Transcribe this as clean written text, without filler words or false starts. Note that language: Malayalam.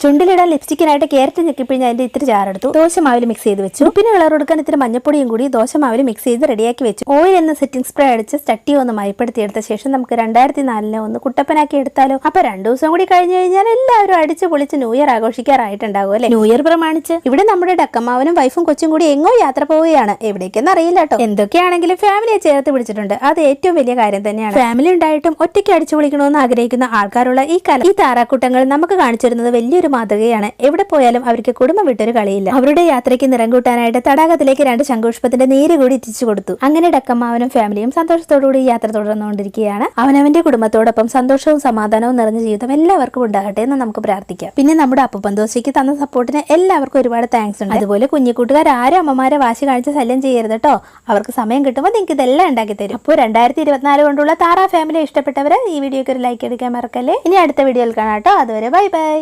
ചുണ്ടിലിടാൻ ലിപ്സ്റ്റിക്കിനായിട്ട് ക്യാരറ്റ് ഞെക്കിപ്പിഴിഞ്ഞ് അതിന്റെ ഇത്തിരി ചാറെടുത്തു. ദോശമാവിൽ മിക്സ് ചെയ്ത് വെച്ചു. പിന്നെ കളർ കൊടുക്കാൻ ഇത്തിരി മഞ്ഞപ്പൊടിയും കൂടി ദോശമാവിൽ മിക്സ് ചെയ്ത് റെഡിയാക്കി വെച്ചു. ഓയിൽ എന്ന സെറ്റിംഗ് സ്പ്രേ അടിച്ച് ചട്ടി ഒന്ന് മയപ്പെടുത്തിയെടുത്ത ശേഷം നമുക്ക് 2004 ഒന്ന് കുട്ടപ്പനാക്കി എടുത്താലോ. അപ്പൊ 2 ദിവസം കൂടി കഴിഞ്ഞു കഴിഞ്ഞാൽ എല്ലാവരും അടിച്ച് പൊളിച്ച് ന്യൂ ഇയർ ആഘോഷിക്കാറായിട്ടുണ്ടാകും അല്ലെ. ന്യൂ ഇയർ പ്രമാണിച്ച് ഇവിടെ നമ്മുടെ ഡക്കമ്മാവനും വൈഫും കൊച്ചും കൂടി എങ്ങോ യാത്ര പോവുകയാണ്. എവിടേക്കെന്ന് അറിയില്ല കേട്ടോ. എന്തൊക്കെയാണെങ്കിലും ഫാമിലിയെ ചേർത്ത് പിടിച്ചിട്ടുണ്ട്. അത് ഏറ്റവും വലിയ കാര്യം തന്നെയാണ്. ഫാമിലി ഉണ്ടായിട്ടും ഒറ്റയ്ക്ക് അടിച്ചു പൊളിക്കണമെന്ന് ആഗ്രഹിക്കുന്ന ആൾക്കാരുള്ള ഈ കാലം ഈ താറാക്കൂട്ടങ്ങൾ നമുക്ക് കാണിച്ചിരുന്നത് വലിയൊരു മാതൃകയാണ്. എവിടെ പോയാലും അവർക്ക് കുടുംബം വിട്ടൊരു കളിയില്ല. അവരുടെ യാത്രയ്ക്ക് നിറം കൂട്ടാനായിട്ട് തടാകത്തിലേക്ക് 2 ശംഖുപുഷ്പത്തിന്റെ നീര് കൂടി എത്തിച്ചു കൊടുത്തു. അങ്ങനെ ഡക്കമ്മാവനും ഫാമിലിയും സന്തോഷത്തോടുകൂടി യാത്ര തുടർന്നുകൊണ്ടിരിക്കുകയാണ്. അവനവന്റെ കുടുംബത്തോടൊപ്പം സന്തോഷവും സമാധാനവും നിറഞ്ഞ ജീവിതം എല്ലാവർക്കും ഉണ്ടാകട്ടെ എന്ന് നമുക്ക് പ്രാർത്ഥിക്കാം. പിന്നെ നമ്മുടെ അപ്പൂപ്പൻ ദോശയ്ക്ക് തന്ന സപ്പോർട്ടിന് എല്ലാവർക്കും ഒരുപാട് താങ്ക്സ് ഉണ്ട്. അതുപോലെ കുഞ്ഞിക്കൂട്ടുകാർ ആരും അമ്മമാരെ വാശി കാണിച്ച് ശല്യം ചെയ്യരുത് കേട്ടോ. അവർക്ക് സമയം കിട്ടുമ്പോൾ നിങ്ങൾക്ക് ഇതെല്ലാം ഉണ്ടാക്കി തരും. അപ്പോൾ 2024 കൊണ്ടുള്ള താറ ഫാമിലി ഇഷ്ടപ്പെട്ടവര് ഈ വീഡിയോക്ക് ഒരു ലൈക്ക് എടുക്കാൻ മറക്കല്ലേ. ഇനി അടുത്ത വീഡിയോയിൽ കാണാം കേട്ടോ. അതുവരെ ബൈ ബൈ.